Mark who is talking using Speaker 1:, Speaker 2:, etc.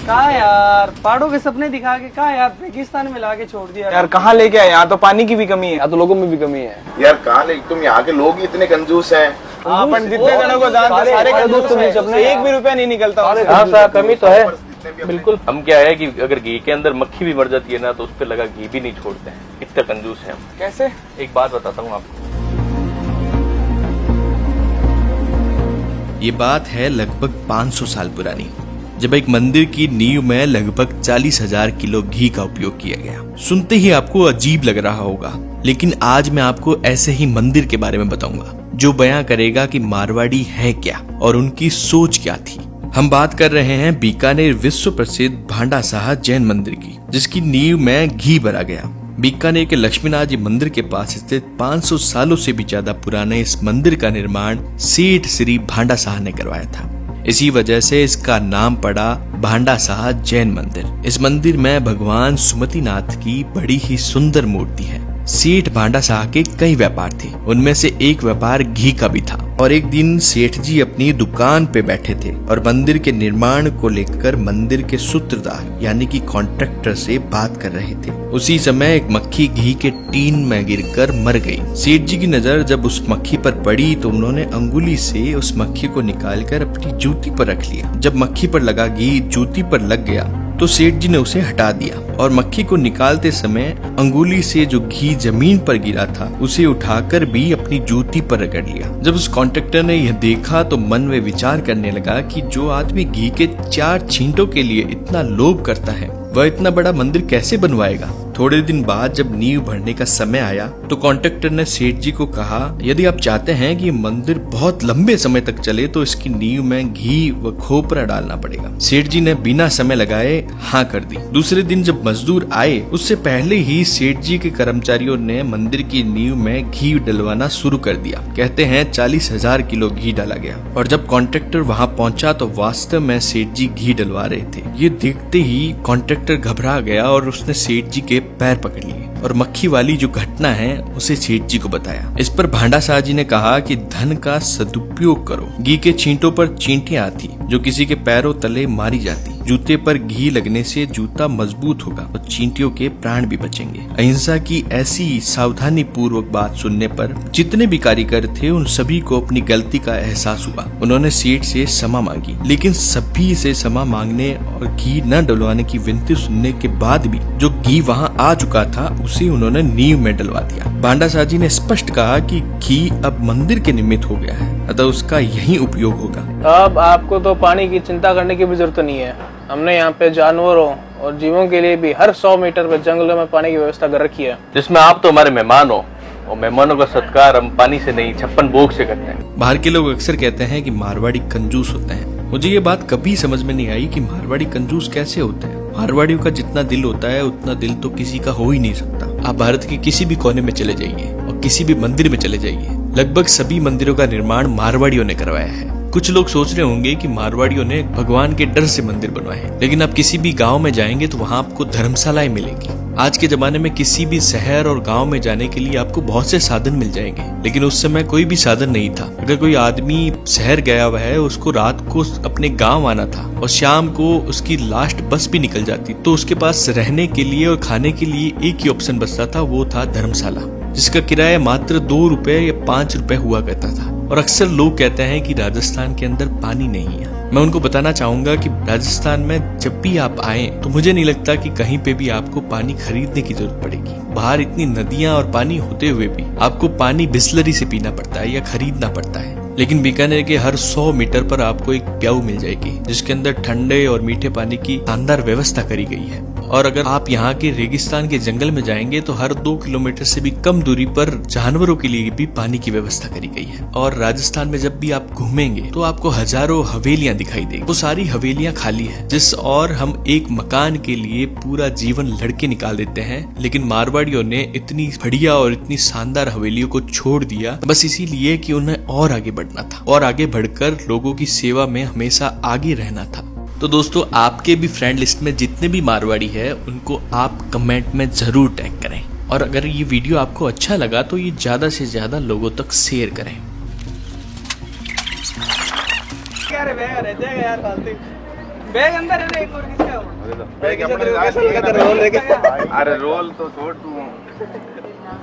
Speaker 1: कहा यार, पहाड़ों के सपने दिखा के कहा यार रेगिस्तान में लाके छोड़ दिया
Speaker 2: यार। कहाँ लेके आए, यहाँ तो पानी की भी कमी है, यहाँ तो लोगों में भी कमी है
Speaker 3: यार। कहाँ ले, तुम यहाँ के लोग इतने कंजूस हैं।
Speaker 2: अपन जितने जनों को जानते सारे कंजूस हैं, एक भी रुपया नहीं निकलता।
Speaker 1: हाँ साहब, कमी तो है बिल्कुल।
Speaker 4: हम क्या है कि अगर घी के अंदर मक्खी भी मर जाती है ना तो उस पर लगा घी भी नहीं छोड़ते हैं, इतना कंजूस है हम।
Speaker 2: कैसे?
Speaker 4: एक बात बताता हूँ आपको।
Speaker 5: ये बात है लगभग 500 साल पुरानी, जब एक मंदिर की नींव में लगभग 40,000 किलो घी का उपयोग किया गया। सुनते ही आपको अजीब लग रहा होगा, लेकिन आज मैं आपको ऐसे ही मंदिर के बारे में बताऊंगा जो बयां करेगा कि मारवाड़ी है क्या और उनकी सोच क्या थी। हम बात कर रहे हैं बीकानेर विश्व प्रसिद्ध भांडा साहा जैन मंदिर की, जिसकी नींव में घी भरा गया। बीकानेर के लक्ष्मीनाथ जी मंदिर के पास स्थित 500 सालों से भी ज्यादा पुराने इस मंदिर का निर्माण सेठ श्री भांडा साहा ने करवाया था। इसी वजह से इसका नाम पड़ा भांडा साहा जैन मंदिर। इस मंदिर में भगवान सुमतिनाथ की बड़ी ही सुंदर मूर्ति है। सेठ भांडा साहा के कई व्यापार थे, उनमें से एक व्यापार घी का भी था। और एक दिन सेठ जी अपनी दुकान पे बैठे थे और मंदिर के निर्माण को लेकर मंदिर के सूत्रधार यानी कि कॉन्ट्रैक्टर से बात कर रहे थे। उसी समय एक मक्खी घी के टीन में गिरकर मर गई। सेठ जी की नजर जब उस मक्खी पर पड़ी तो उन्होंने अंगुली से उस मक्खी को निकालकर अपनी जूती पर रख लिया। जब मक्खी पर लगा घी जूती पर लग गया तो सेठ जी ने उसे हटा दिया और मक्खी को निकालते समय अंगुली से जो घी जमीन पर गिरा था उसे उठाकर भी अपनी जूती पर रगड़ लिया। जब उस कॉन्ट्रैक्टर ने यह देखा तो मन में विचार करने लगा कि जो आदमी घी के 4 छींटों के लिए इतना लोभ करता है वह इतना बड़ा मंदिर कैसे बनवाएगा। थोड़े दिन बाद जब नींव भरने का समय आया तो कॉन्ट्रैक्टर ने सेठ जी को कहा, यदि आप चाहते हैं कि मंदिर बहुत लंबे समय तक चले तो इसकी नींव में घी व खोपरा डालना पड़ेगा। सेठ जी ने बिना समय लगाए हाँ कर दी। दूसरे दिन जब मजदूर आए उससे पहले ही सेठ जी के कर्मचारियों ने मंदिर की नींव में घी डलवाना शुरू कर दिया। कहते हैं 40,000 किलो घी डाला गया और जब कॉन्ट्रैक्टर वहाँ पहुँचा तो वास्तव में सेठ जी घी डलवा रहे थे। ये देखते ही कॉन्ट्रैक्टर घबरा गया और उसने सेठ जी के पैर पकड़ लिए और मक्खी वाली जो घटना है उसे सेठ जी को बताया। इस पर भांडा साहा जी ने कहा कि धन का सदुपयोग करो। घी के छींटों पर चींटियां आती जो किसी के पैरों तले मारी जाती। जूते पर घी लगने से जूता मजबूत होगा और चींटियों के प्राण भी बचेंगे। अहिंसा की ऐसी सावधानी पूर्वक बात सुनने पर जितने भी कारीगर थे उन सभी को अपनी गलती का एहसास हुआ। उन्होंने सेठ से क्षमा मांगी, लेकिन सभी से क्षमा मांगने और घी न डलवाने की विनती सुनने के बाद भी जो घी वहाँ आ चुका था उसे उन्होंने नींव में डलवा दिया। भांडा साहा जी ने स्पष्ट कहा कि घी अब मंदिर के निमित्त हो गया है, अतः उसका यही उपयोग होगा।
Speaker 1: अब आपको तो पानी की चिंता करने की भी जरूरत नहीं है। हमने यहाँ पे जानवरों और जीवों के लिए भी हर 100 मीटर पे जंगलों में पानी की व्यवस्था कर रखी है,
Speaker 4: जिसमें आप तो हमारे मेहमान हो और मेहमानों का सत्कार हम पानी से नहीं 56 भोग से करते हैं।
Speaker 5: बाहर के लोग अक्सर कहते हैं कि मारवाड़ी कंजूस होते हैं। मुझे ये बात कभी समझ में नहीं आई कि मारवाड़ी कंजूस कैसे होते हैं। मारवाड़ियों का जितना दिल होता है उतना दिल तो किसी का हो ही नहीं सकता। आप भारत के किसी भी कोने में चले जाइए और किसी भी मंदिर में चले जाइए, लगभग सभी मंदिरों का निर्माण मारवाड़ियों ने करवाया है। कुछ लोग सोच रहे होंगे कि मारवाड़ियों ने भगवान के डर से मंदिर बनवाए हैं, लेकिन आप किसी भी गांव में जाएंगे तो वहां आपको धर्मशालाएं मिलेंगी। आज के जमाने में किसी भी शहर और गांव में जाने के लिए आपको बहुत से साधन मिल जाएंगे, लेकिन उस समय कोई भी साधन नहीं था। अगर कोई आदमी शहर गया हुआ है, उसको रात को अपने गांव आना था और शाम को उसकी लास्ट बस भी निकल जाती, तो उसके पास रहने के लिए और खाने के लिए एक ही ऑप्शन बचता था, वो था धर्मशाला, जिसका किराया मात्र 2 रुपए या 5 रुपए हुआ करता था। और अक्सर लोग कहते हैं कि राजस्थान के अंदर पानी नहीं है। मैं उनको बताना चाहूंगा कि राजस्थान में जब भी आप आए तो मुझे नहीं लगता कि कहीं पे भी आपको पानी खरीदने की जरूरत पड़ेगी। बाहर इतनी नदियां और पानी होते हुए भी आपको पानी बिस्लरी से पीना पड़ता है या खरीदना पड़ता है। लेकिन बीकानेर के हर 100 मीटर पर आपको एक प्याऊ मिल जाएगी जिसके अंदर ठंडे और मीठे पानी की शानदार व्यवस्था करी गई है। और अगर आप यहाँ के रेगिस्तान के जंगल में जाएंगे तो हर 2 किलोमीटर से भी कम दूरी पर जानवरों के लिए भी पानी की व्यवस्था करी गई है। और राजस्थान में जब भी आप घूमेंगे तो आपको हजारों हवेलियां दिखाई देगी। वो सारी हवेलियां खाली है, जिस और हम एक मकान के लिए पूरा जीवन लड़के निकाल देते हैं, लेकिन मारवाड़ियों ने इतनी बढ़िया और इतनी शानदार हवेलियों को छोड़ दिया बस इसीलिए कि उन्हें और आगे बढ़ना था और आगे बढ़कर लोगों की सेवा में हमेशा आगे रहना था। तो दोस्तों, आपके भी फ्रेंड लिस्ट में जितने भी मारवाड़ी है उनको आप कमेंट में जरूर टैग करें, और अगर ये वीडियो आपको अच्छा लगा तो ये ज्यादा से ज्यादा लोगों तक शेयर करें।
Speaker 2: बैग अंदर है ना, एक और किसका है वो?
Speaker 3: रोल लेके, अरे रोल तो छोड़ तू